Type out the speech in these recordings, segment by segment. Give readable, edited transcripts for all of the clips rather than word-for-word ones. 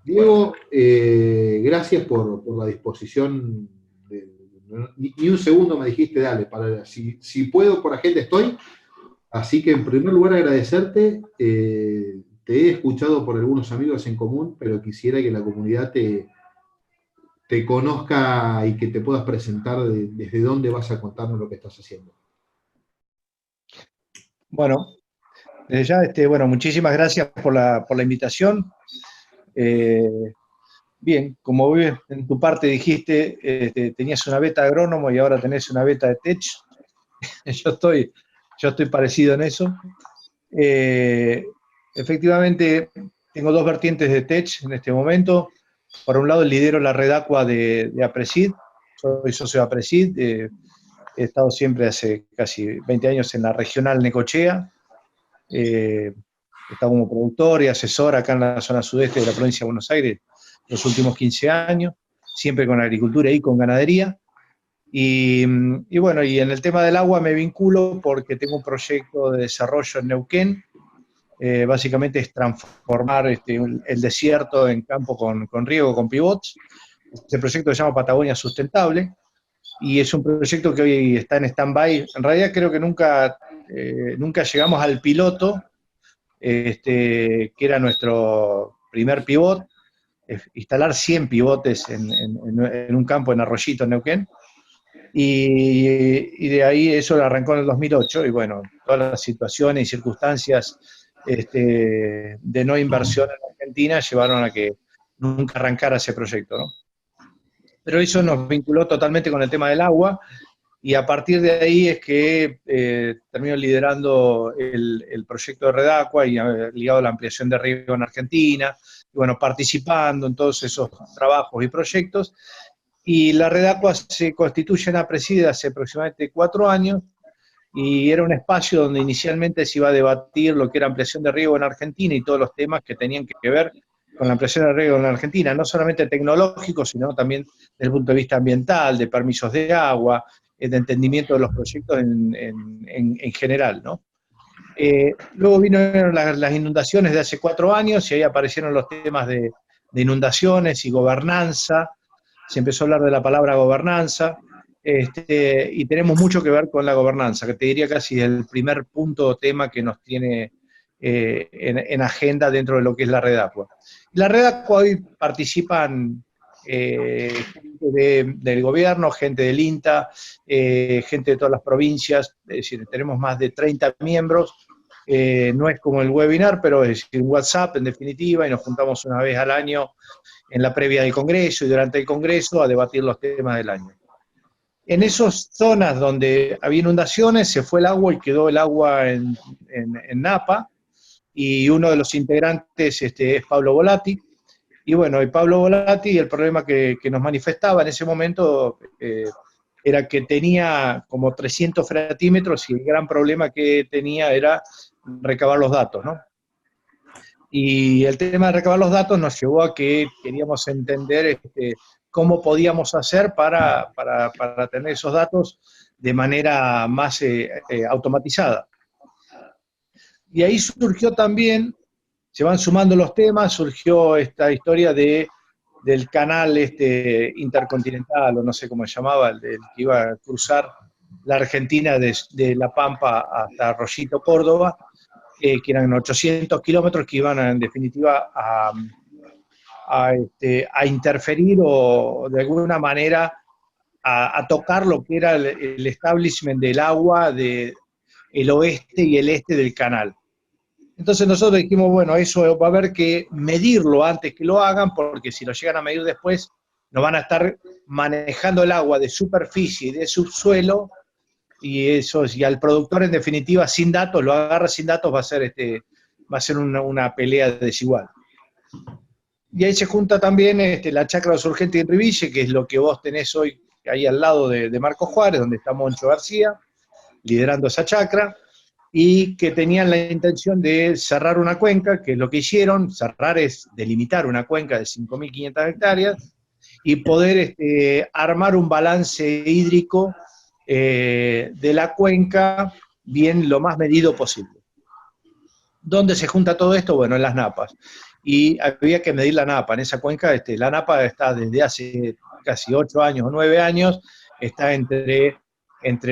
Diego, gracias por la disposición. Ni un segundo me dijiste, dale, si puedo, por agenda estoy. Así que en primer lugar agradecerte. Te he escuchado por algunos amigos en común, pero quisiera que la comunidad te conozca y que te puedas presentar desde dónde vas a contarnos lo que estás haciendo. Bueno, desde ya, bueno, muchísimas gracias por la invitación. Eh, Bien, como en tu parte dijiste, tenías una beta de agrónomo y ahora tenés una beta de tech. Yo estoy parecido en eso. Efectivamente, tengo dos vertientes de tech en este momento. Por un lado, lidero la red Aqua de APRESID. Soy socio de APRESID. He estado siempre hace casi 20 años en la regional Necochea. He estado como productor y asesor acá en la zona sudeste de la provincia de Buenos Aires los últimos 15 años, siempre con agricultura y con ganadería. Y bueno, y en el tema del agua me vinculo porque tengo un proyecto de desarrollo en Neuquén. Básicamente es transformar el desierto en campo con riego, con pivots. Este proyecto se llama Patagonia Sustentable y es un proyecto que hoy está en stand-by. En realidad creo que nunca llegamos al piloto, que era nuestro primer pivot, instalar 100 pivotes en un campo en Arroyito, en Neuquén. Y de ahí eso lo arrancó en el 2008 y bueno, todas las situaciones y circunstancias de no inversión en Argentina llevaron a que nunca arrancara ese proyecto, ¿no? Pero eso nos vinculó totalmente con el tema del agua y a partir de ahí es que termino liderando el proyecto de Red Aqua y ligado a la ampliación de riego en Argentina, y bueno, participando en todos esos trabajos y proyectos. Y la Red Aqua se constituye en APRESID hace aproximadamente 4 años y era un espacio donde inicialmente se iba a debatir lo que era ampliación de riego en Argentina y todos los temas que tenían que ver con la ampliación de riego en Argentina, no solamente tecnológicos, sino también desde el punto de vista ambiental, de permisos de agua, de entendimiento de los proyectos en general, ¿no? Luego vinieron las inundaciones de hace 4 años y ahí aparecieron los temas de inundaciones y gobernanza. Se empezó a hablar de la palabra gobernanza, y tenemos mucho que ver con la gobernanza, que te diría casi el primer punto o tema que nos tiene en agenda dentro de lo que es la Red Aqua. La Red Aqua hoy participan gente del gobierno, gente del INTA, gente de todas las provincias, es decir, tenemos más de 30 miembros. No es como el webinar, pero es decir, WhatsApp en definitiva, y nos juntamos una vez al año en la previa del Congreso y durante el Congreso a debatir los temas del año. En esas zonas donde había inundaciones se fue el agua y quedó el agua en Napa, y uno de los integrantes es Pablo Volati. Y bueno, y Pablo Volati, el problema que nos manifestaba en ese momento era que tenía como 300 freatímetros y el gran problema que tenía era recabar los datos, ¿no? Y el tema de recabar los datos nos llevó a que queríamos entender cómo podíamos hacer para tener esos datos de manera más automatizada. Y ahí surgió también, se van sumando los temas, surgió esta historia del canal intercontinental, o no sé cómo se llamaba, el que iba a cruzar la Argentina de La Pampa hasta Arroyito, Córdoba, que eran 800 kilómetros que iban en definitiva a interferir o de alguna manera a tocar lo que era el establishment del agua del oeste y el este del canal. Entonces nosotros dijimos, bueno, eso va a haber que medirlo antes que lo hagan, porque si lo llegan a medir después, nos van a estar manejando el agua de superficie y de subsuelo, y al productor en definitiva sin datos, lo agarra sin datos, va a ser una pelea desigual. Y ahí se junta también la chacra de los Urgentes de Riville, que es lo que vos tenés hoy ahí al lado de Marco Juárez, donde está Moncho García, liderando esa chacra, y que tenían la intención de cerrar una cuenca, que es lo que hicieron. Cerrar es delimitar una cuenca de 5.500 hectáreas y poder armar un balance hídrico de la cuenca bien lo más medido posible. ¿Dónde se junta todo esto? Bueno, en las napas. y había que medir la napa. En esa cuenca, la napa está desde hace casi 8 años o 9 años, está entre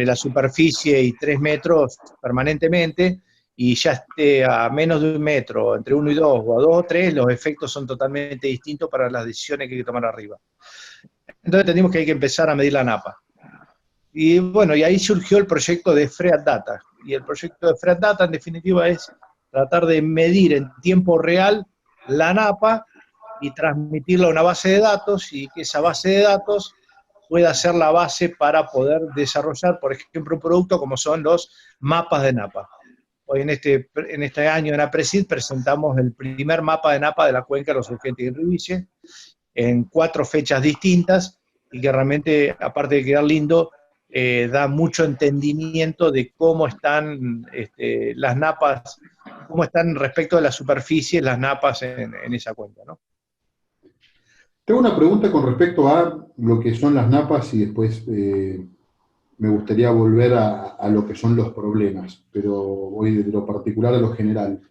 la superficie y 3 metros permanentemente, y ya esté a menos de 1 metro, entre 1 y 2, o a 2 o 3, los efectos son totalmente distintos para las decisiones que hay que tomar arriba. Entonces entendimos que hay que empezar a medir la napa. Y bueno, y ahí surgió el proyecto de Freat Data. Y el proyecto de Freat Data, en definitiva, es tratar de medir en tiempo real la napa y transmitirla a una base de datos, y que esa base de datos pueda ser la base para poder desarrollar, por ejemplo, un producto como son los mapas de napa. Hoy en este año en APRESID presentamos el primer mapa de napa de la cuenca de los Urgentes y Riviche, en 4 fechas distintas, y que realmente, aparte de quedar lindo, da mucho entendimiento de cómo están las napas, cómo están respecto de la superficie las napas en esa cuenca, ¿no? Tengo una pregunta con respecto a lo que son las napas y después me gustaría volver a lo que son los problemas, pero voy de lo particular a lo general.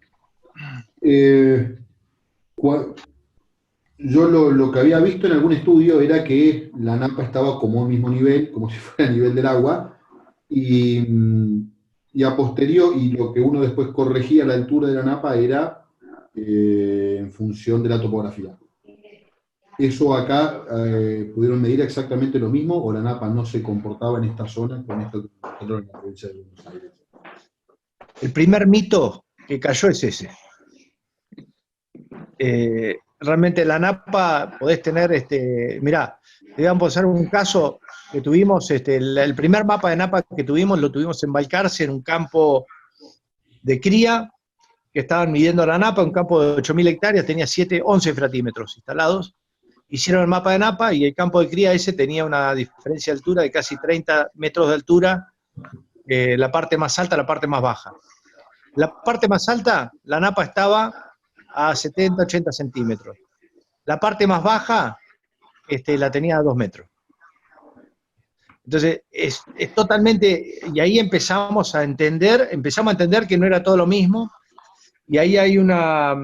Yo lo que había visto en algún estudio era que la napa estaba como al mismo nivel, como si fuera a nivel del agua, y a posterior, y lo que uno después corregía la altura de la napa era en función de la topografía. ¿Eso acá pudieron medir exactamente lo mismo o la napa no se comportaba en esta zona con esto que encontraron en la provincia de Buenos Aires? El primer mito que cayó es ese. Realmente la napa podés tener, mirá, te voy a pasar un caso que tuvimos, el primer mapa de napa que tuvimos, lo tuvimos en Balcarce, en un campo de cría, que estaban midiendo la napa, un campo de 8.000 hectáreas, tenía 11 fratímetros instalados. Hicieron el mapa de napa y el campo de cría ese tenía una diferencia de altura de casi 30 metros de altura, la parte más alta, la parte más baja. La parte más alta, la napa estaba a 70, 80 centímetros. La parte más baja, la tenía a 2 metros. Entonces, es totalmente, y ahí empezamos a entender que no era todo lo mismo, y ahí hay una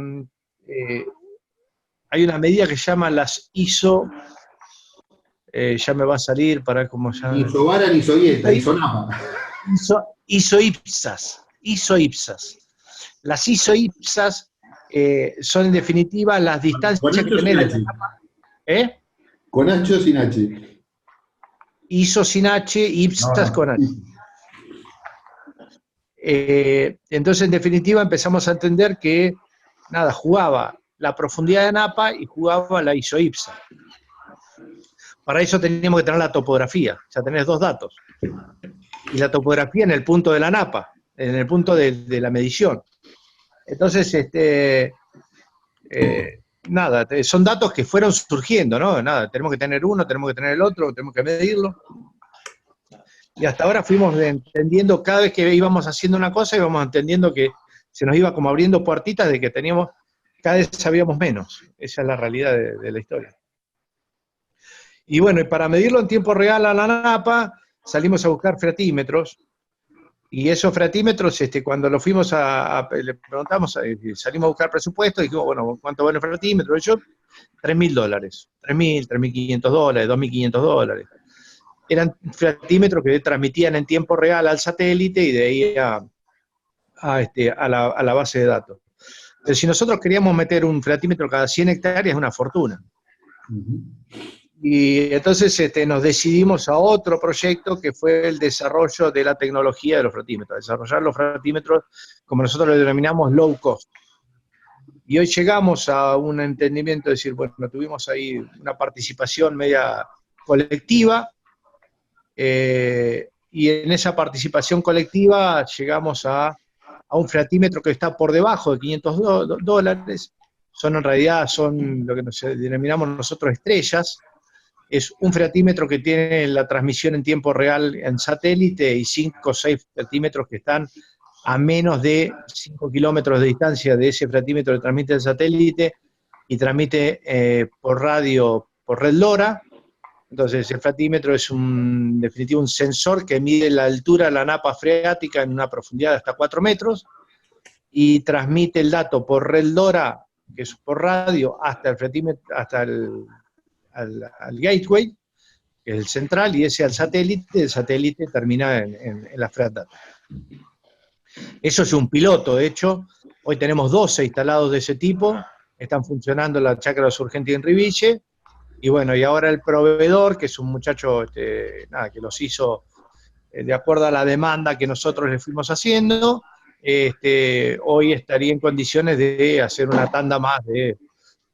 medida que se llama las ISO, ya me va a salir para cómo se llama. Ni Isobara ni Isoieta, Isonapa. ISO-IPSAS. Las ISO-IPSAS son en definitiva las distancias que tenés de la napa. ¿Con H o sin H? ISO sin H, IPSAS con H. Entonces, en definitiva, empezamos a entender que, nada, jugaba la profundidad de napa y jugaba la ISO-IPSAS. Para eso teníamos que tener la topografía, ya tenés 2 datos. Y la topografía en el punto de la napa, en el punto de la medición. Entonces, nada, son datos que fueron surgiendo, ¿no? Nada, tenemos que tener uno, tenemos que tener el otro, tenemos que medirlo. Y hasta ahora fuimos entendiendo, cada vez que íbamos haciendo una cosa, íbamos entendiendo que se nos iba como abriendo puertitas de que cada vez sabíamos menos. Esa es la realidad de la historia. Y bueno, y para medirlo en tiempo real a la napa, salimos a buscar fratímetros, y esos fratímetros, cuando lo fuimos le preguntamos, salimos a buscar presupuesto, y dijimos, bueno, ¿cuánto vale el fratímetro? Y yo, $3.000, $3.000, $3.500, $2.500. Eran fratímetros que transmitían en tiempo real al satélite y de ahí a la base de datos. Pero si nosotros queríamos meter un fratímetro cada 100 hectáreas, es una fortuna. Y entonces nos decidimos a otro proyecto que fue el desarrollo de la tecnología de los fratímetros, desarrollar los fratímetros, como nosotros lo denominamos, low cost. Y hoy llegamos a un entendimiento de decir, bueno, tuvimos ahí una participación media colectiva, y en esa participación colectiva llegamos a un fratímetro que está por debajo de $500. En realidad son lo que nos denominamos nosotros estrellas. Es un fratímetro que tiene la transmisión en tiempo real en satélite y 5 o 6 fratímetros que están a menos de 5 kilómetros de distancia de ese fratímetro que transmite el satélite y transmite por radio, por red LoRa. Entonces el fratímetro es en definitiva un sensor que mide la altura de la napa freática en una profundidad de hasta 4 metros y transmite el dato por red LoRa que es por radio, hasta el fretímetro, hasta al gateway, que es el central, y ese al satélite, el satélite termina en la flat data. Eso es un piloto, de hecho, hoy tenemos 12 instalados de ese tipo, están funcionando en la chacra de los Urgentes en Riviche, y bueno, y ahora el proveedor, que es un muchacho que los hizo de acuerdo a la demanda que nosotros le fuimos haciendo, hoy estaría en condiciones de hacer una tanda más de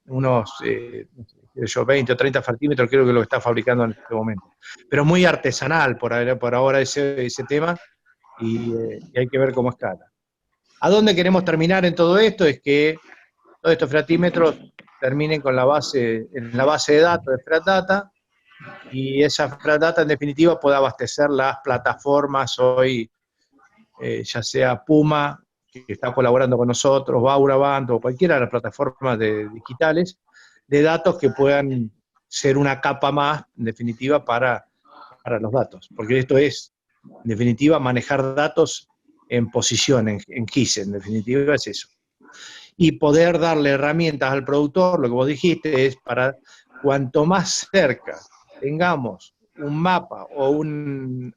unos 20 o 30 centímetros, creo que lo está fabricando en este momento. Pero muy artesanal por ahora ese tema, y hay que ver cómo escala. ¿A dónde queremos terminar en todo esto? Es que todos estos fratímetros terminen con en la base de datos de Flat Data, y esa Flat Data en definitiva pueda abastecer las plataformas hoy, ya sea Puma, que está colaborando con nosotros, Bauravant o cualquiera de las plataformas digitales, de datos que puedan ser una capa más, en definitiva, para los datos. Porque esto es, en definitiva, manejar datos en posición, en GIS, en definitiva es eso. Y poder darle herramientas al productor, lo que vos dijiste, es para cuanto más cerca tengamos un mapa o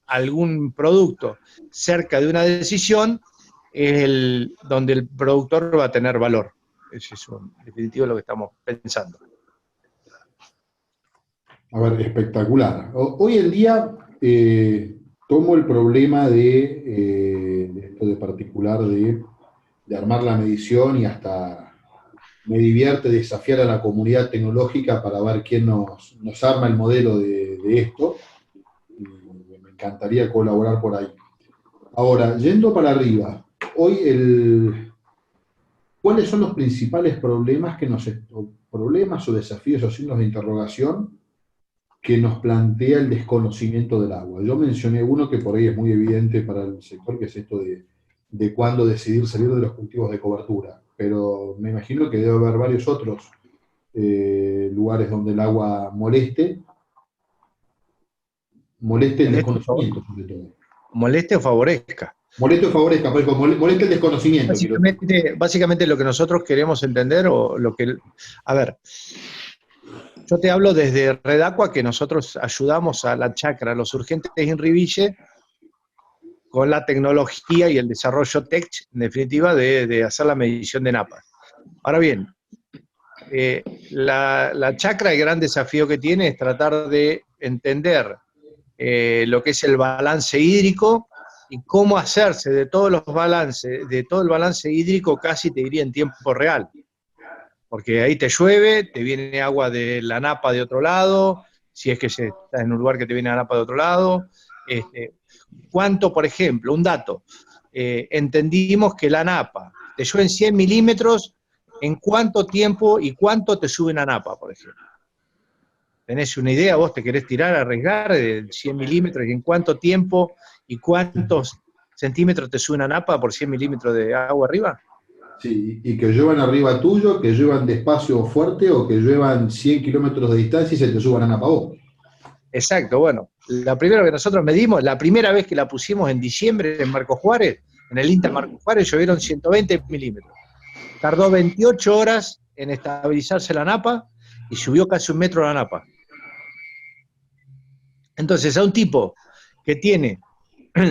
algún producto cerca de una decisión, es donde el productor va a tener valor. Eso es en definitiva lo que estamos pensando. A ver, espectacular. Hoy en día tomo el problema de esto de particular de armar la medición, y hasta me divierte desafiar a la comunidad tecnológica para ver quién nos arma el modelo de esto. Me encantaría colaborar por ahí. Ahora, yendo para arriba, hoy ¿cuáles son los principales problemas problemas o desafíos o signos de interrogación que nos plantea el desconocimiento del agua? Yo mencioné uno que por ahí es muy evidente para el sector, que es esto de cuándo decidir salir de los cultivos de cobertura, pero me imagino que debe haber varios otros lugares donde el agua moleste el desconocimiento, sobre todo. Moleste o favorezca. Moleste o favorezca, pues, moleste el desconocimiento. Básicamente lo que nosotros queremos entender, a ver, yo te hablo desde Redacua, que nosotros ayudamos a la chacra, a los Urgentes en Riviche, con la tecnología y el desarrollo tech, en definitiva, de hacer la medición de napas. Ahora bien, la chacra, el gran desafío que tiene es tratar de entender lo que es el balance hídrico y cómo hacerse de todo el balance hídrico, casi te diría en tiempo real. Porque ahí te llueve, te viene agua de la napa de otro lado, si es que estás en un lugar que te viene la napa de otro lado. ¿Cuánto, por ejemplo, un dato? Entendimos que la napa, te llueven 100 milímetros, ¿en cuánto tiempo y cuánto te sube una napa, por ejemplo? ¿Tenés una idea? ¿Vos te querés tirar, arriesgar de 100 milímetros y en cuánto tiempo y cuántos centímetros te sube una napa por 100 milímetros de agua arriba? Sí, y que lluevan arriba tuyo, que lluevan despacio o fuerte, o que lluevan 100 kilómetros de distancia y se te suban a napa vos. Exacto, bueno, la primera que nosotros medimos, la primera vez que la pusimos en diciembre en Marcos Juárez, en el INTA Marcos Juárez, llovieron 120 milímetros. Tardó 28 horas en estabilizarse la napa y subió casi 1 metro la napa. Entonces, a un tipo que tiene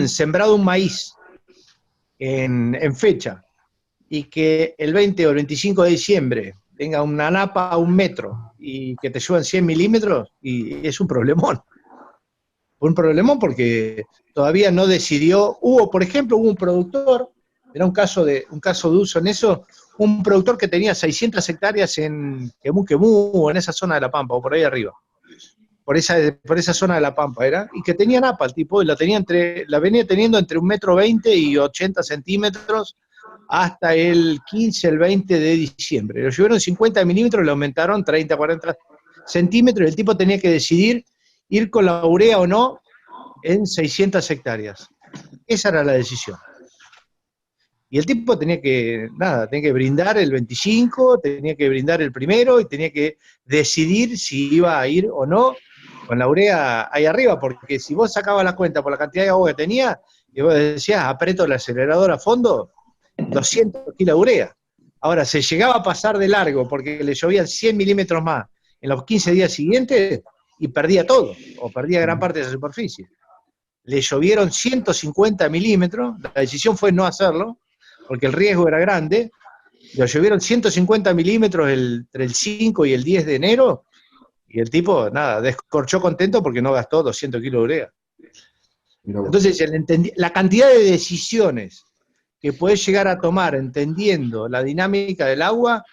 sembrado un maíz en fecha y que el 20 o el 25 de diciembre tenga una napa a 1 metro y que te lluevan 100 milímetros, y es un problemón. Un problemón porque todavía no decidió. Por ejemplo, hubo un productor, era un caso de uso en eso, un productor que tenía 600 hectáreas en Quemú, en esa zona de La Pampa, o por ahí arriba. Por esa zona de La Pampa era, y que tenía napa el tipo, y la venía teniendo entre 1,20 m y 80 centímetros hasta el 15, el 20 de diciembre. Lo llevaron 50 milímetros, le aumentaron 30, 40 centímetros, y el tipo tenía que decidir ir con la urea o no en 600 hectáreas. Esa era la decisión. Y el tipo tenía que brindar el 25, tenía que brindar el primero, y tenía que decidir si iba a ir o no con la urea ahí arriba, porque si vos sacabas la cuenta por la cantidad de agua que tenía, y vos decías, aprieto el acelerador a fondo, 200 kilos de urea. Ahora, se llegaba a pasar de largo porque le llovían 100 milímetros más en los 15 días siguientes y perdía todo, o perdía gran parte de esa superficie. Le llovieron 150 milímetros, la decisión fue no hacerlo, porque el riesgo era grande. Le llovieron 150 milímetros entre el 5 y el 10 de enero, y el tipo, nada, descorchó contento porque no gastó 200 kilos de urea. Entonces, la cantidad de decisiones que podés llegar a tomar entendiendo la dinámica del agua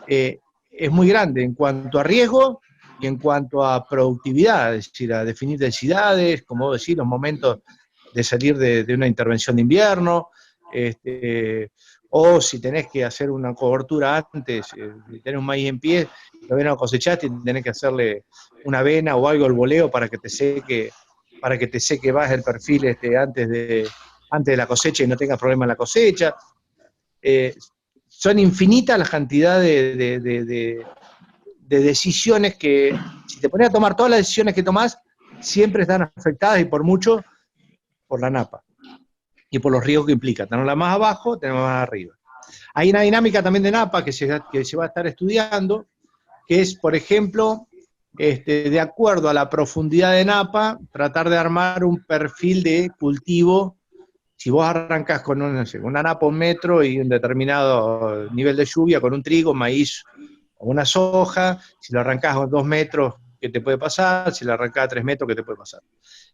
es muy grande en cuanto a riesgo y en cuanto a productividad, es decir, a definir densidades, como decir, los momentos de salir de una intervención de invierno, o si tenés que hacer una cobertura antes, tenés un maíz en pie, lo ven a cosechaste y tenés que hacerle una vena o algo al boleo para que te seque más el perfil antes de la cosecha y no tengas problema en la cosecha. Son infinitas las cantidades de decisiones que, si te pones a tomar todas las decisiones que tomás, siempre están afectadas y por mucho por la napa y por los riesgos que implica, tenerla más abajo, tenerla más arriba. Hay una dinámica también de napa que se va a estar estudiando, que es, por ejemplo, de acuerdo a la profundidad de napa, tratar de armar un perfil de cultivo. Si vos arrancás con una napa 1 metro y un determinado nivel de lluvia, con un trigo, maíz o una soja, si lo arrancás a 2 metros, ¿qué te puede pasar? Si lo arrancás a 3 metros, ¿qué te puede pasar?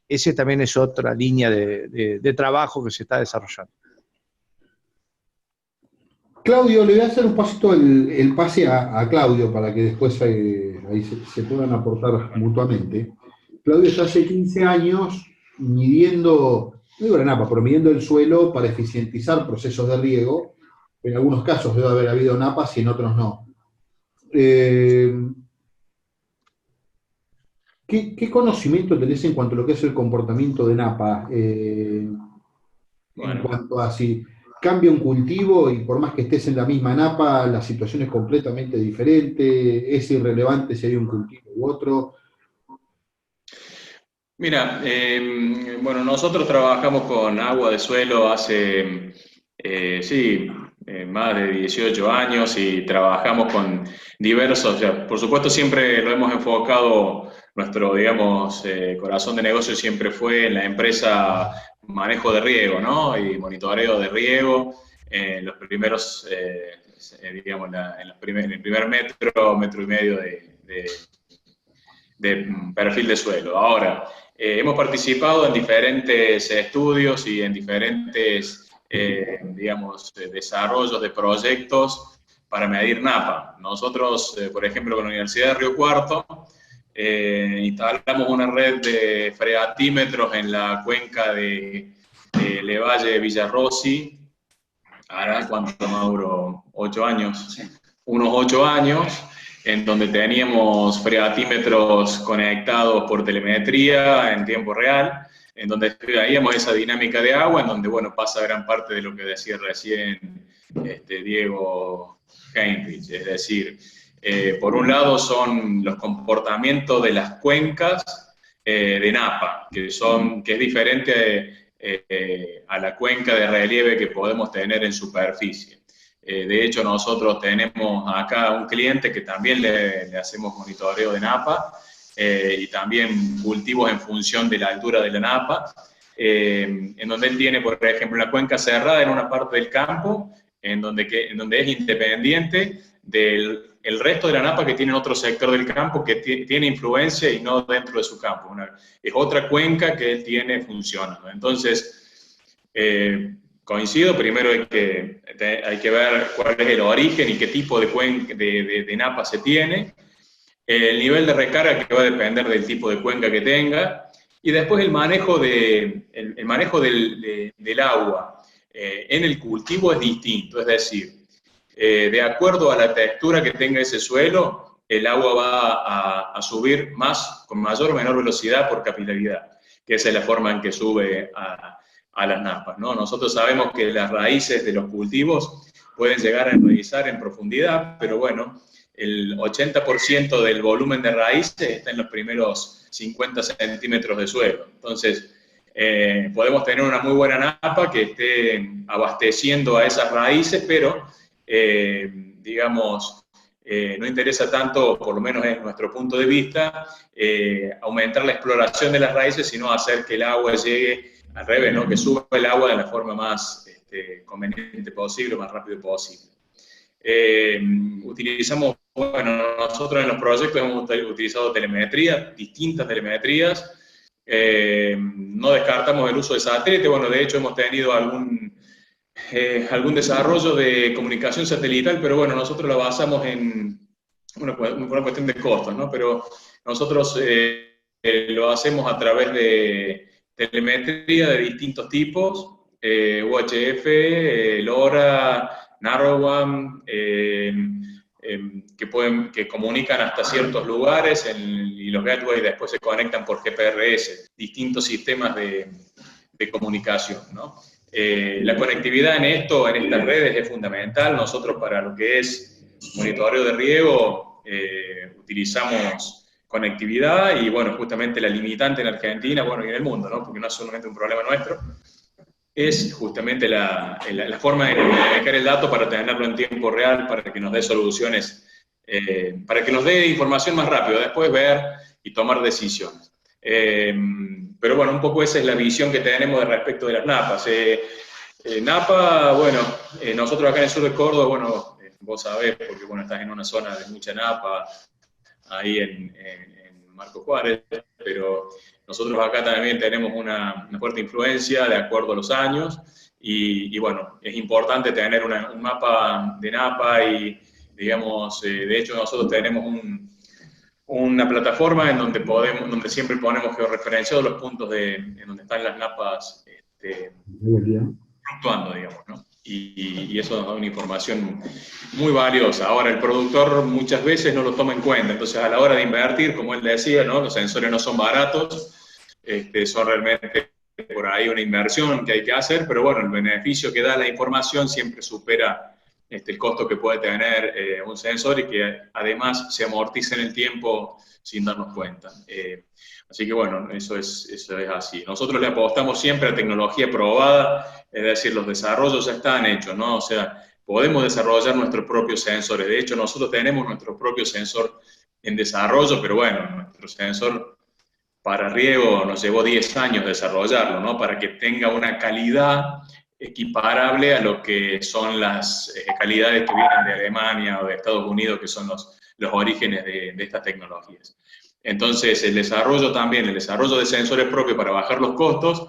Ese también es otra línea de trabajo que se está desarrollando. Claudio, le voy a hacer un pasito el pase a Claudio para que después ahí se puedan aportar mutuamente. Claudio ya hace 15 años midiendo, no digo la napa, pero midiendo el suelo para eficientizar procesos de riego. En algunos casos debe haber habido napas y en otros no. ¿Qué conocimiento tenés en cuanto a lo que es el comportamiento de napa? En cuanto a si cambia un cultivo y por más que estés en la misma napa, la situación es completamente diferente, es irrelevante si hay un cultivo u otro. Mira, bueno, nosotros trabajamos con agua de suelo hace, más de 18 años y trabajamos con diversos, o sea, por supuesto siempre lo hemos enfocado, nuestro, digamos, corazón de negocio siempre fue en la empresa manejo de riego, ¿no? Y monitoreo de riego, en los primeros, digamos, en el primer metro y medio de perfil de suelo. Ahora, hemos participado en diferentes estudios y en diferentes, digamos, desarrollos de proyectos para medir napa. Nosotros, por ejemplo, con la Universidad de Río Cuarto, instalamos una red de freatímetros en la cuenca de Levalle Villarrossi. Ahora, ¿cuánto Mauro? 8 años. Sí. Unos 8 años, en donde teníamos freatímetros conectados por telemetría en tiempo real, en donde veíamos esa dinámica de agua, en donde, bueno, pasa gran parte de lo que decía recién Diego Heinrich, es decir, por un lado son los comportamientos de las cuencas de napa, que es diferente a la cuenca de relieve que podemos tener en superficie. De hecho, nosotros tenemos acá un cliente que también le hacemos monitoreo de napa y también cultivos en función de la altura de la napa, en donde él tiene, por ejemplo, una cuenca cerrada en una parte del campo, en donde es independiente del resto de la napa que tiene en otro sector del campo que tiene influencia y no dentro de su campo. Es otra cuenca que él tiene funcionando. Entonces, coincido, primero hay que ver cuál es el origen y qué tipo de napa se tiene, el nivel de recarga que va a depender del tipo de cuenca que tenga, y después el manejo del agua en el cultivo es distinto, es decir, de acuerdo a la textura que tenga ese suelo, el agua va a subir con mayor o menor velocidad por capilaridad, que esa es la forma en que sube a las napas, ¿no? Nosotros sabemos que las raíces de los cultivos pueden llegar a enraizar en profundidad, pero bueno, el 80% del volumen de raíces está en los primeros 50 centímetros de suelo. Entonces, podemos tener una muy buena napa que esté abasteciendo a esas raíces, pero digamos, no interesa tanto, por lo menos en nuestro punto de vista, aumentar la exploración de las raíces, sino hacer que el agua llegue al revés, ¿no? Que suba el agua de la forma más conveniente posible, más rápido posible. Utilizamos, bueno, nosotros en los proyectos hemos utilizado telemetría, distintas telemetrías. No descartamos el uso de satélite. Bueno, de hecho hemos tenido algún desarrollo de comunicación satelital, pero bueno, nosotros lo basamos en una cuestión de costos, ¿no? Pero nosotros lo hacemos a través de telemetría de distintos tipos, UHF, LoRa, Narrowband, que comunican hasta ciertos lugares y los gateways después se conectan por GPRS, distintos sistemas de comunicación, ¿no? La conectividad en estas redes es fundamental. Nosotros para lo que es monitoreo de riego utilizamos conectividad y bueno, justamente la limitante en Argentina, bueno, y en el mundo, ¿no? Porque no es solamente un problema nuestro, es justamente la forma de manejar el dato para tenerlo en tiempo real, para que nos dé soluciones, para que nos dé información más rápido, después ver y tomar decisiones. Pero bueno, un poco esa es la visión que tenemos respecto de las napas. Napa, bueno, nosotros acá en el sur de Córdoba, bueno, vos sabés, porque bueno, estás en una zona de mucha napa, ahí en Marco Juárez, pero nosotros acá también tenemos una fuerte influencia de acuerdo a los años, y bueno, es importante tener un mapa de napa y, digamos, de hecho nosotros tenemos una plataforma en donde siempre ponemos georreferenciados los puntos en donde están las napas fluctuando, digamos, ¿no? Y eso nos da una información muy valiosa. Ahora, el productor muchas veces no lo toma en cuenta, entonces a la hora de invertir, como él decía, ¿no? Los sensores no son baratos, son realmente por ahí una inversión que hay que hacer, pero bueno, el beneficio que da la información siempre supera el costo que puede tener un sensor y que además se amortiza en el tiempo sin darnos cuenta. Así que bueno, eso es así. Nosotros le apostamos siempre a tecnología probada, es decir, los desarrollos ya están hechos, ¿no? O sea, podemos desarrollar nuestros propios sensores. De hecho, nosotros tenemos nuestro propio sensor en desarrollo, pero bueno, nuestro sensor para riego nos llevó 10 años desarrollarlo, ¿no? Para que tenga una calidad equiparable a lo que son las calidades que vienen de Alemania o de Estados Unidos, que son los orígenes de estas tecnologías. Entonces, el desarrollo de sensores propios para bajar los costos,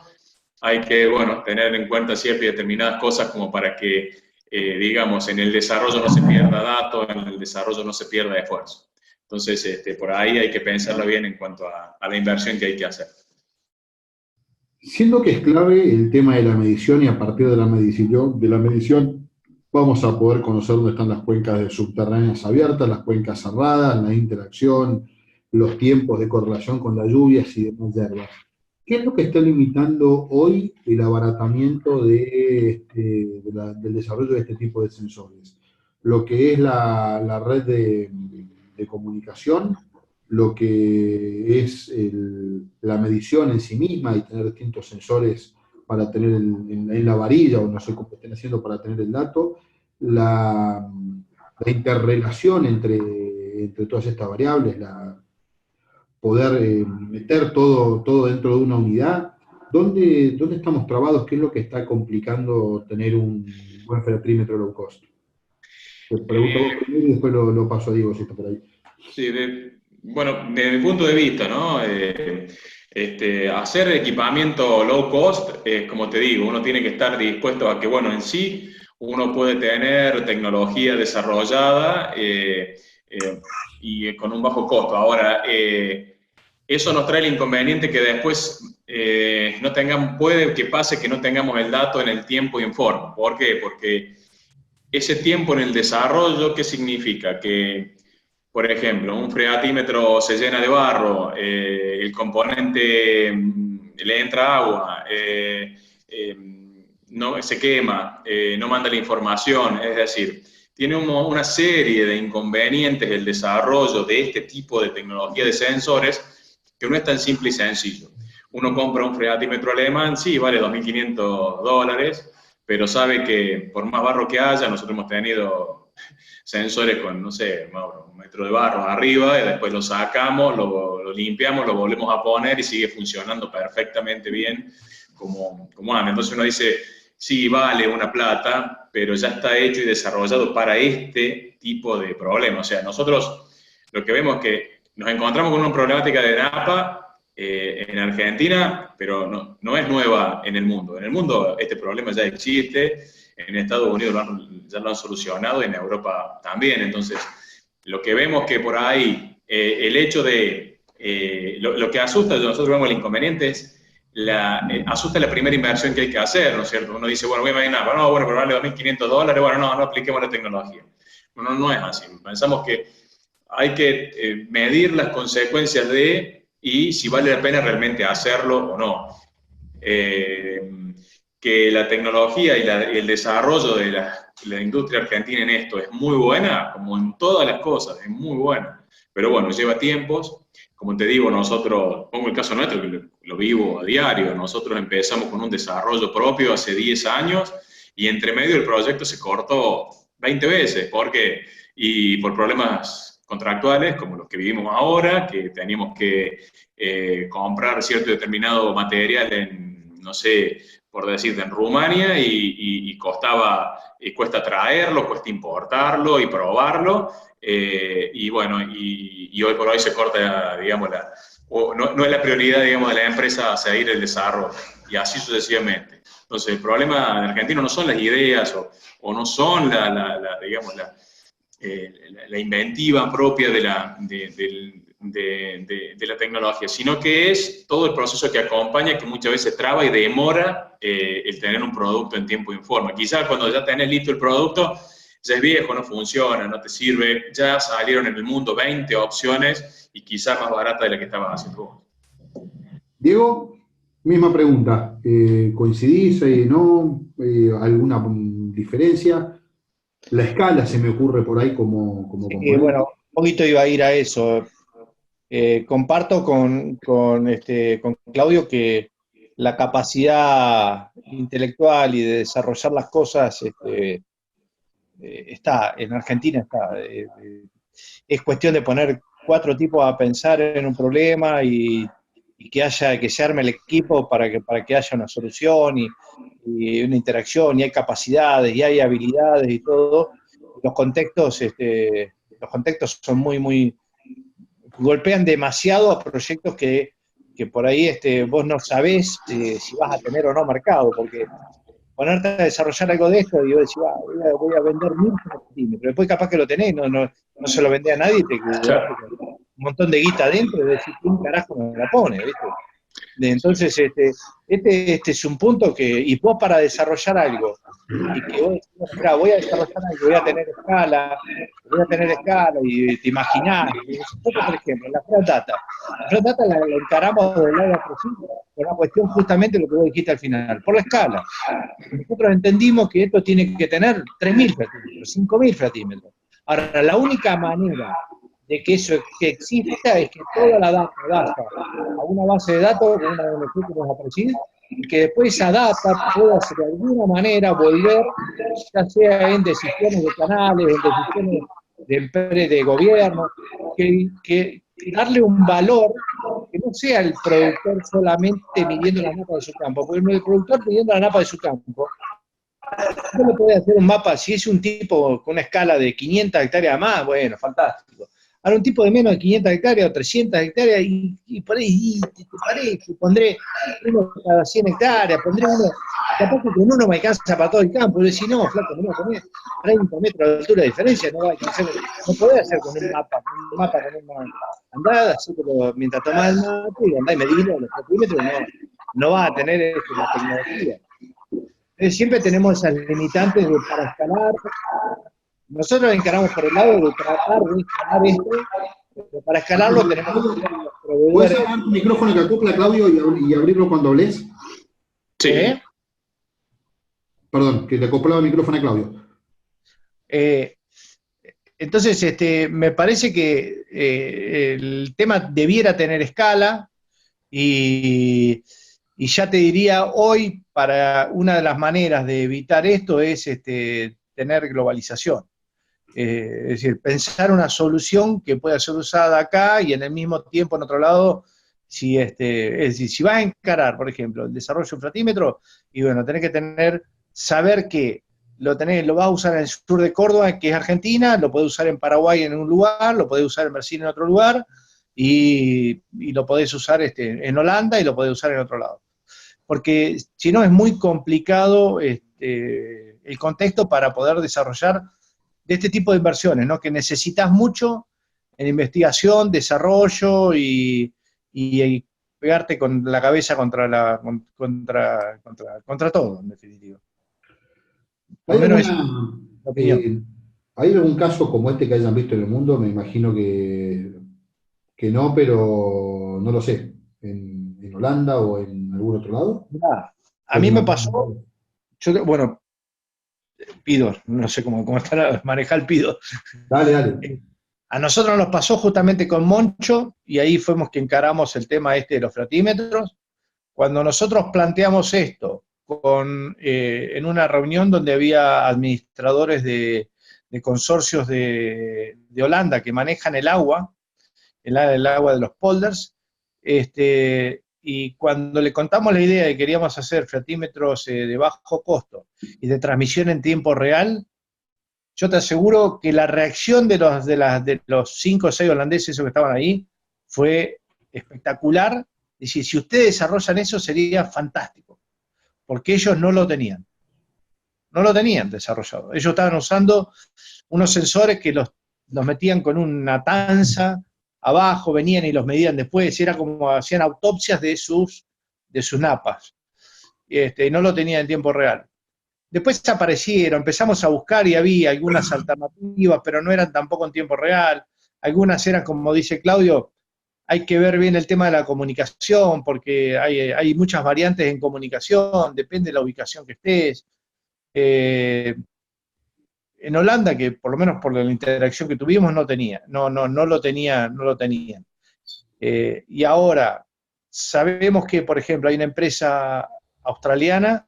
hay que, bueno, tener en cuenta ciertas y determinadas cosas como para que, digamos, en el desarrollo no se pierda datos, en el desarrollo no se pierda esfuerzo. Entonces, por ahí hay que pensarlo bien en cuanto a la inversión que hay que hacer. Siendo que es clave el tema de la medición, y a partir de la medición vamos a poder conocer dónde están las cuencas subterráneas abiertas, las cuencas cerradas, la interacción, los tiempos de correlación con las lluvias y demás hierbas. ¿Qué es lo que está limitando hoy el abaratamiento del desarrollo de este tipo de sensores? Lo que es la red de comunicación, lo que es la medición en sí misma y tener distintos sensores para tener en la varilla, o no sé cómo estén haciendo para tener el dato, la interrelación entre todas estas variables, poder meter todo dentro de una unidad. ¿Dónde estamos trabados? ¿Qué es lo que está complicando tener un buen ferroperímetro low cost? Te pregunto vos primero y después lo paso a Diego, si está por ahí. Sí, bueno, desde mi punto de vista, ¿no? Hacer equipamiento low cost, como te digo, uno tiene que estar dispuesto a que, bueno, en sí, uno puede tener tecnología desarrollada y con un bajo costo. Ahora, eso nos trae el inconveniente que después puede que pase que no tengamos el dato en el tiempo y en forma. ¿Por qué? Porque ese tiempo en el desarrollo, ¿qué significa? Que, por ejemplo, un freatímetro se llena de barro, el componente le entra agua, no, se quema, no manda la información, es decir, tiene una serie de inconvenientes el desarrollo de este tipo de tecnología de sensores que no es tan simple y sencillo. Uno compra un freatímetro alemán, sí, vale $2.500, pero sabe que por más barro que haya, nosotros hemos tenido sensores con, no sé, Mauro, 1 metro de barro arriba, y después lo sacamos, lo limpiamos, lo volvemos a poner y sigue funcionando perfectamente bien como anda. Entonces uno dice, sí, vale una plata, pero ya está hecho y desarrollado para este tipo de problemas. O sea, nosotros lo que vemos es que nos encontramos con una problemática de napa en Argentina, pero no es nueva en el mundo. En el mundo este problema ya existe, en Estados Unidos ya lo han solucionado, y en Europa también. Entonces, lo que vemos que por ahí, el hecho de, lo que asusta, nosotros vemos el inconveniente es, asusta la primera inversión que hay que hacer, ¿no es cierto? Uno dice, bueno, voy a imaginar, bueno, pero vale $2.500, bueno, no apliquemos la tecnología. No es así. Pensamos que hay que medir las consecuencias y si vale la pena realmente hacerlo o no. Que la tecnología y el desarrollo de la industria argentina en esto es muy buena, como en todas las cosas, es muy buena. Pero bueno, lleva tiempos. Como te digo, nosotros, pongo el caso nuestro, que lo vivo a diario, nosotros empezamos con un desarrollo propio hace 10 años y entre medio el proyecto se cortó 20 veces, y por problemas contractuales como los que vivimos ahora, que teníamos que comprar cierto determinado material en, no sé, por decirte, en Rumania, y cuesta traerlo, cuesta importarlo y probarlo, y bueno, y hoy por hoy se corta, digamos, no es la prioridad, digamos, de la empresa seguir el desarrollo, y así sucesivamente. Entonces, el problema en Argentina no son las ideas o no son digamos, la inventiva propia de la tecnología, sino que es todo el proceso que acompaña, que muchas veces traba y demora el tener un producto en tiempo y en forma. Quizás cuando ya tenés listo el producto, ya es viejo, no funciona, no te sirve, ya salieron en el mundo 20 opciones y quizás más barata de la que estabas haciendo vos. Diego, misma pregunta. ¿Coincidís? ¿No? ¿Alguna diferencia? La escala se me ocurre por ahí como componente. Bueno, un poquito iba a ir a eso. Comparto con Claudio que la capacidad intelectual y de desarrollar las cosas está, en Argentina está. Es cuestión de poner 4 tipos a pensar en un problema y que se arme el equipo para que haya una solución y una interacción, y hay capacidades, y hay habilidades y todo. Los contextos son muy, golpean demasiado a proyectos que por ahí vos no sabés si vas a tener o no mercado, porque ponerte a desarrollar algo de esto y vos decís, voy a vender 1000 centímetros, después capaz que lo tenés, no se lo vendés a nadie y te quedaste con un montón de guita adentro y decís, ¿quién carajo me la pone? ¿Viste? Entonces, este es un punto y vos para desarrollar algo, y que vos decís, mira, voy a desarrollar algo, voy a tener escala, y te imaginás. Nosotros, por ejemplo, la Flat Data la encaramos del lado de por una cuestión justamente lo que vos dijiste al final, por la escala. Nosotros entendimos que esto tiene que tener 3.000 flatímetros, 5.000 flatímetros. Ahora, la única manera de que eso exista es que toda la data vaya a una base de datos, con una DNS que nos aparece, y que después esa data pueda de alguna manera volver, ya sea en decisiones de canales, en decisiones de gobierno, que darle un valor que no sea el productor solamente midiendo la napa de su campo, porque el productor midiendo la napa de su campo no le puede hacer un mapa, si es un tipo con una escala de 500 hectáreas más, bueno, fantástico. Ahora un tipo de menos de 500 hectáreas o 300 hectáreas, y por ahí, te parece, pondré uno cada 100 hectáreas, pondré uno, capaz que con uno me alcanza para todo el campo, y decir, no, flaco, no tenés 30 metros de altura de diferencia, no podés hacer con un mapa con una andada, mientras tomás el mapa y andás y medís los centímetros, no vas a tener la tecnología. Siempre tenemos esas limitantes para escalar. Nosotros encaramos por el lado de tratar de escalar esto, pero para escalarlo tenemos que tener los proveedores. ¿Puedes apagar tu micrófono que acopla, Claudio, y abrirlo cuando hables? Sí. Perdón, que le acoplaba el micrófono a Claudio. Entonces, me parece que el tema debiera tener escala y Y ya te diría, hoy, para una de las maneras de evitar esto es tener globalización. Es decir, pensar una solución que pueda ser usada acá y en el mismo tiempo en otro lado, es decir, si vas a encarar, por ejemplo, el desarrollo de un fratímetro, y bueno, tenés que saber que lo vas a usar en el sur de Córdoba, que es Argentina, lo podés usar en Paraguay en un lugar, lo podés usar en Brasil en otro lugar, y lo podés usar en Holanda y lo podés usar en otro lado. Porque si no es muy complicado el contexto para poder desarrollar de este tipo de inversiones, ¿no? Que necesitas mucho en investigación, desarrollo y pegarte con la cabeza contra todo, en definitiva. Por ¿Hay lo menos es alguna, la opinión. ¿hay algún caso como este que hayan visto en el mundo? Me imagino que no, pero no lo sé. ¿En Holanda o en algún otro lado? Mirá, a Porque mí me me acuerdo. pasó, bueno, pido, no sé cómo manejar el pido. Dale, dale. A nosotros nos pasó justamente con Moncho, y ahí fuimos que encaramos el tema de los fratímetros. Cuando nosotros planteamos esto en una reunión donde había administradores de consorcios de Holanda que manejan el agua de los polders, y cuando le contamos la idea de que queríamos hacer fratímetros de bajo costo y de transmisión en tiempo real, yo te aseguro que la reacción de los 5 o 6 holandeses que estaban ahí fue espectacular. Es decir, si ustedes desarrollan eso sería fantástico, porque ellos no lo tenían desarrollado. Ellos estaban usando unos sensores que los metían con una tanza abajo, venían y los medían después, era como hacían autopsias de sus napas, y no lo tenían en tiempo real. Después aparecieron, empezamos a buscar y había algunas alternativas, pero no eran tampoco en tiempo real. Algunas eran, como dice Claudio, hay que ver bien el tema de la comunicación, porque hay muchas variantes en comunicación, depende de la ubicación que estés. En Holanda, que por lo menos por la interacción que tuvimos, no lo tenían. Y ahora sabemos que, por ejemplo, hay una empresa australiana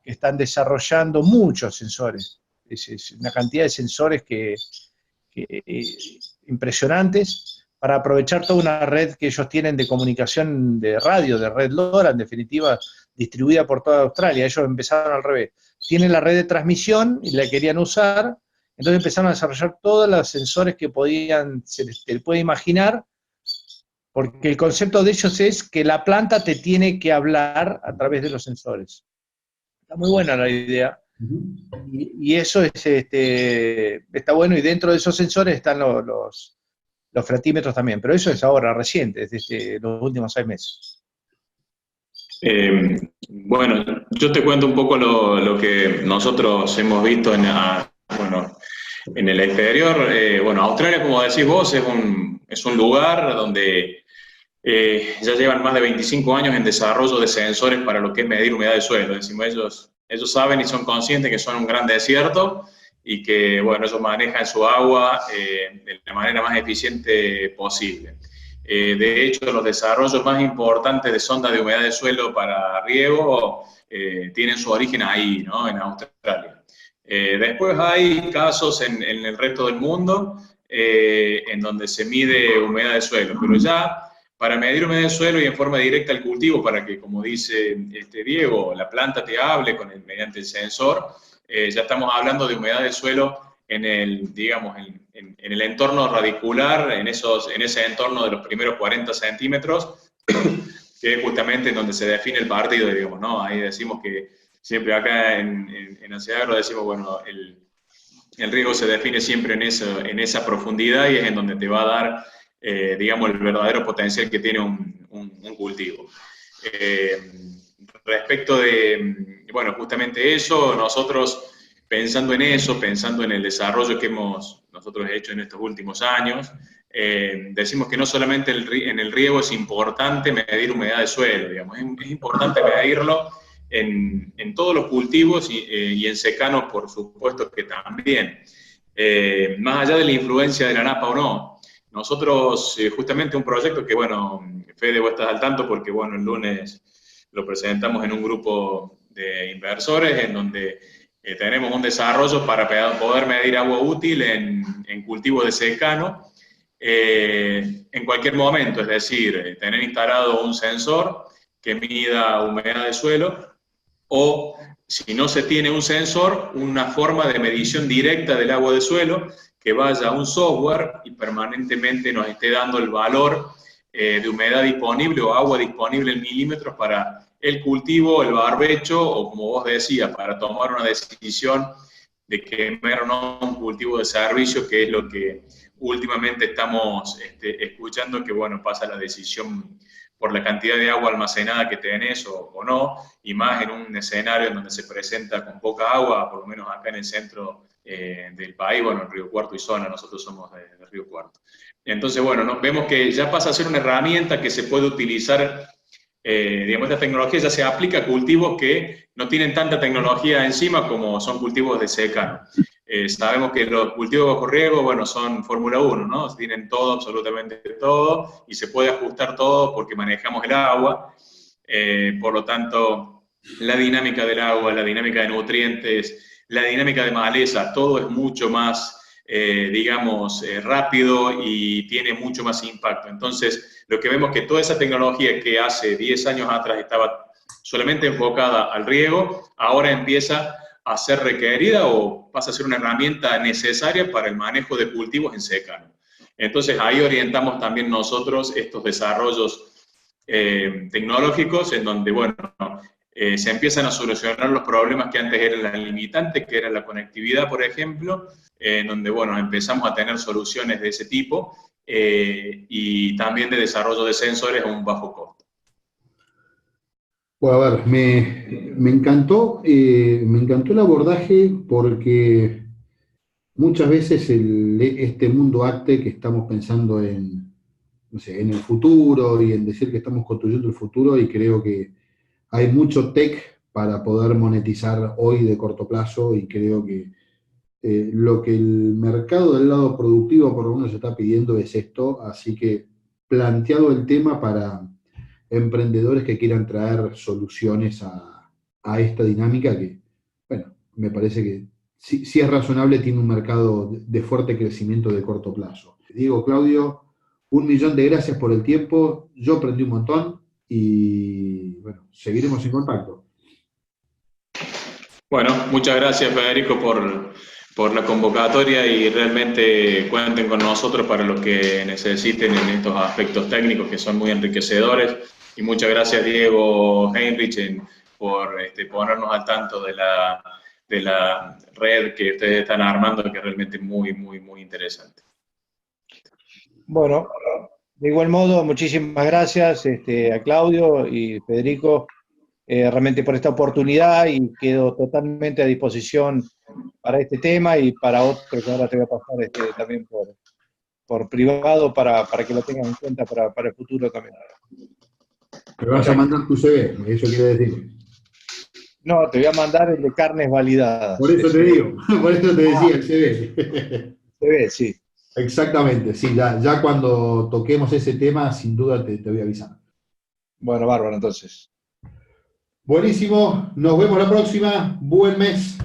que están desarrollando muchos sensores. Es una cantidad de sensores impresionantes para aprovechar toda una red que ellos tienen de comunicación de radio, de red LoRa, en definitiva, distribuida por toda Australia. Ellos empezaron al revés. Tienen la red de transmisión y la querían usar, entonces empezaron a desarrollar todos los sensores que se les puede imaginar, porque el concepto de ellos es que la planta te tiene que hablar a través de los sensores. Está muy buena la idea. Y eso está bueno, y dentro de esos sensores están los fratímetros también, pero eso es ahora, reciente, desde los últimos 6 meses. Bueno, yo te cuento un poco lo que nosotros hemos visto en el exterior. Australia, como decís vos, es un lugar donde ya llevan más de 25 años en desarrollo de sensores para lo que es medir humedad de suelo. Decimos, ellos saben y son conscientes que son un gran desierto y que, ellos manejan su agua de la manera más eficiente posible. De hecho, los desarrollos más importantes de sonda de humedad de suelo para riego tienen su origen ahí, ¿no? En Australia. Después hay casos en el resto del mundo en donde se mide humedad de suelo, pero ya para medir humedad de suelo y en forma directa al cultivo, para que, como dice Diego, la planta te hable mediante el sensor, ya estamos hablando de humedad de suelo en el entorno radicular, en ese entorno de los primeros 40 centímetros, que es justamente en donde se define el partido, digamos, ¿no? Ahí decimos que siempre acá en Aseagro decimos, el riego se define siempre en esa profundidad y es en donde te va a dar, el verdadero potencial que tiene un cultivo. Respecto de, justamente eso, nosotros pensando en eso, pensando en el desarrollo que hemos nosotros hecho en estos últimos años, decimos que no solamente en el riego es importante medir humedad de suelo, digamos, es importante medirlo en todos los cultivos y en secano, por supuesto que también. Más allá de la influencia de la napa o no, nosotros justamente un proyecto que, Fede, vos estás al tanto porque, el lunes lo presentamos en un grupo de inversores en donde tenemos un desarrollo para poder medir agua útil en cultivo de secano en cualquier momento, es decir, tener instalado un sensor que mida humedad de suelo, o si no se tiene un sensor, una forma de medición directa del agua de suelo que vaya a un software y permanentemente nos esté dando el valor de humedad disponible o agua disponible en milímetros para el cultivo, el barbecho, o como vos decías, para tomar una decisión de quemar o no un cultivo de servicio, que es lo que últimamente estamos escuchando, que bueno, pasa la decisión por la cantidad de agua almacenada que tenés o no, y más en un escenario en donde se presenta con poca agua, por lo menos acá en el centro del país, bueno, en Río Cuarto y zona, nosotros somos de Río Cuarto. Entonces, bueno, vemos que ya pasa a ser una herramienta que se puede utilizar, digamos, esta tecnología ya se aplica a cultivos que no tienen tanta tecnología encima como son cultivos de secano. Sabemos que los cultivos bajo riego, bueno, son Fórmula 1, ¿no? Tienen todo, absolutamente todo, y se puede ajustar todo porque manejamos el agua. Por lo tanto, la dinámica del agua, la dinámica de nutrientes, la dinámica de maleza, todo es mucho más, digamos, rápido y tiene mucho más impacto. Entonces, lo que vemos es que toda esa tecnología que hace 10 años atrás estaba solamente enfocada al riego, ahora empieza a ser requerida o pasa a ser una herramienta necesaria para el manejo de cultivos en secano. Entonces, ahí orientamos también nosotros estos desarrollos tecnológicos en donde, bueno, se empiezan a solucionar los problemas que antes eran las limitantes, que era la conectividad, por ejemplo, en donde, bueno, empezamos a tener soluciones de ese tipo y también de desarrollo de sensores a un bajo costo. Bueno, a ver, me encantó el abordaje porque muchas veces este mundo ACTE que estamos pensando en, no sé, en el futuro y en decir que estamos construyendo el futuro, y creo que hay mucho tech para poder monetizar hoy de corto plazo, y creo que lo que el mercado del lado productivo por lo menos está pidiendo es esto, así que planteado el tema para emprendedores que quieran traer soluciones a esta dinámica que, bueno, me parece que si es razonable, tiene un mercado de fuerte crecimiento de corto plazo. Diego, Claudio, 1.000.000 de gracias por el tiempo, yo aprendí un montón y, bueno, seguiremos en contacto. Bueno, muchas gracias, Federico, por la convocatoria, y realmente cuenten con nosotros para lo que necesiten en estos aspectos técnicos que son muy enriquecedores. Y muchas gracias, Diego Heinrich, por ponernos al tanto de la red que ustedes están armando, que es realmente muy, muy, muy interesante. Bueno, de igual modo, muchísimas gracias a Claudio y Federico realmente por esta oportunidad, y quedo totalmente a disposición para este tema y para otro que ahora te voy a pasar también por privado para que lo tengan en cuenta para el futuro también. Me vas a mandar tu CV, eso quiere decir. No, te voy a mandar el de carnes validadas. Por eso te digo, por eso te decía el CV. CV, sí. Exactamente, sí, ya cuando toquemos ese tema, sin duda te voy a avisar. Bueno, bárbaro, entonces. Buenísimo, nos vemos la próxima, buen mes.